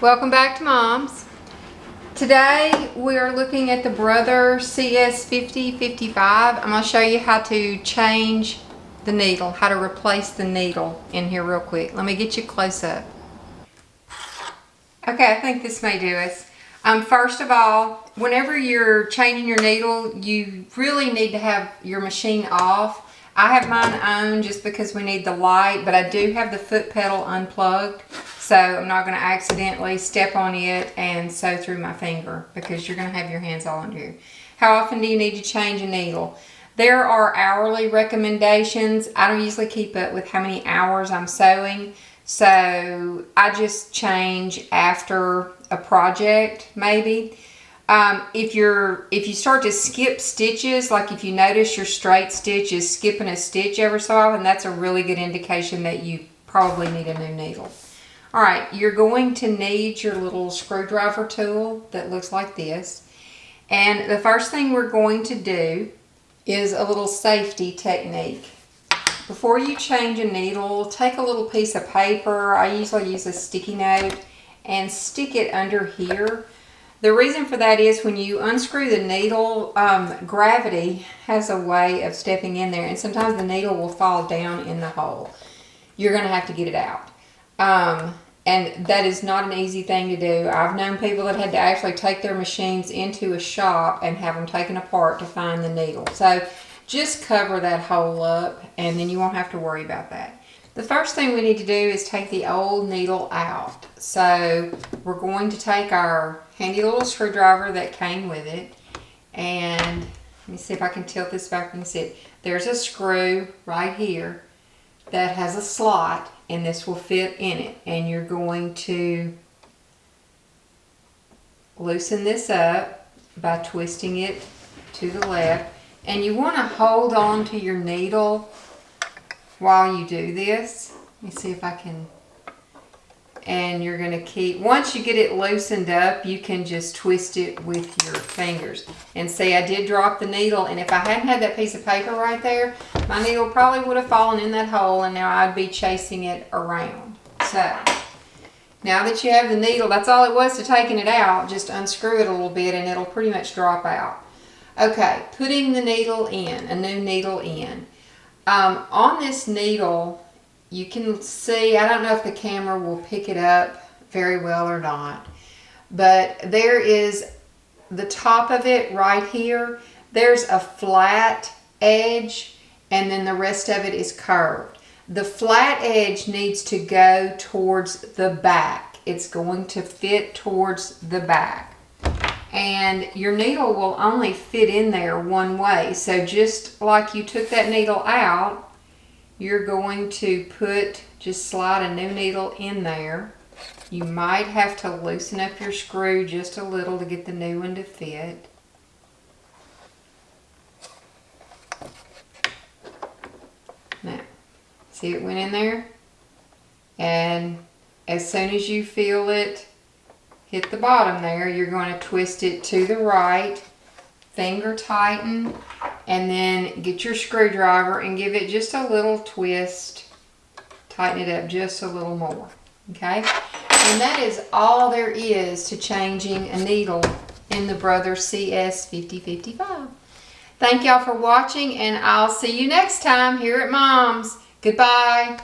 Welcome back to Mom's. Today we are looking at the Brother Cs5055. I'm going to show you how to change the needle, how to replace the needle in here real quick. Let me get you close up. Okay, I think this may do us. First of all, whenever you're changing your needle, you really need to have your machine off. I have mine on just because we need the light, but I do have the foot pedal unplugged, so I'm not going to accidentally step on it and sew through my finger because you're going to have your hands all under here. How often do you need to change a needle? There are hourly recommendations. I don't usually keep up with how many hours I'm sewing, so I just change after a project maybe. If you start to skip stitches, like if you notice your straight stitch is skipping a stitch ever so often, that's a really good indication that you probably need a new needle. Alright, you're going to need your little screwdriver tool that looks like this. And the first thing we're going to do is a little safety technique. Before you change a needle, take a little piece of paper. I usually use a sticky note and stick it under here. The reason for that is when you unscrew the needle, gravity has a way of stepping in there, and sometimes the needle will fall down in the hole. You're going to have to get it out. And that is not an easy thing to do. I've known people that had to actually take their machines into a shop and have them taken apart to find the needle. So just cover that hole up and then you won't have to worry about that. The first thing we need to do is take the old needle out. So we're going to take our handy little screwdriver that came with it, and let me see if I can tilt this back and see it. There's a screw right here that has a slot, and this will fit in it, and you're going to loosen this up by twisting it to the left, and you want to hold on to your needle while you do this. Let me see if I can. And you're going to keep, once you get it loosened up, you can just twist it with your fingers. And see, I did drop the needle, and if I hadn't had that piece of paper right there, my needle probably would have fallen in that hole, and now I'd be chasing it around. So now that you have the needle, that's all it was to taking it out. Just unscrew it a little bit and it'll pretty much drop out. Okay, putting the needle in, a new needle in. On this needle, you can see, I don't know if the camera will pick it up very well or not, but there is the top of it right here. There's a flat edge, and then the rest of it is curved. The flat edge needs to go towards the back. It's going to fit towards the back. And your needle will only fit in there one way. So just like you took that needle out, you're going to just slide a new needle in there. You might have to loosen up your screw just a little to get the new one to fit. Now, see it went in there? And as soon as you feel it hit the bottom there, you're going to twist it to the right, finger tighten, and then get your screwdriver and give it just a little twist. Tighten it up just a little more. Okay? And that is all there is to changing a needle in the Brother CS5055. Thank y'all for watching, and I'll see you next time here at Mom's. Goodbye.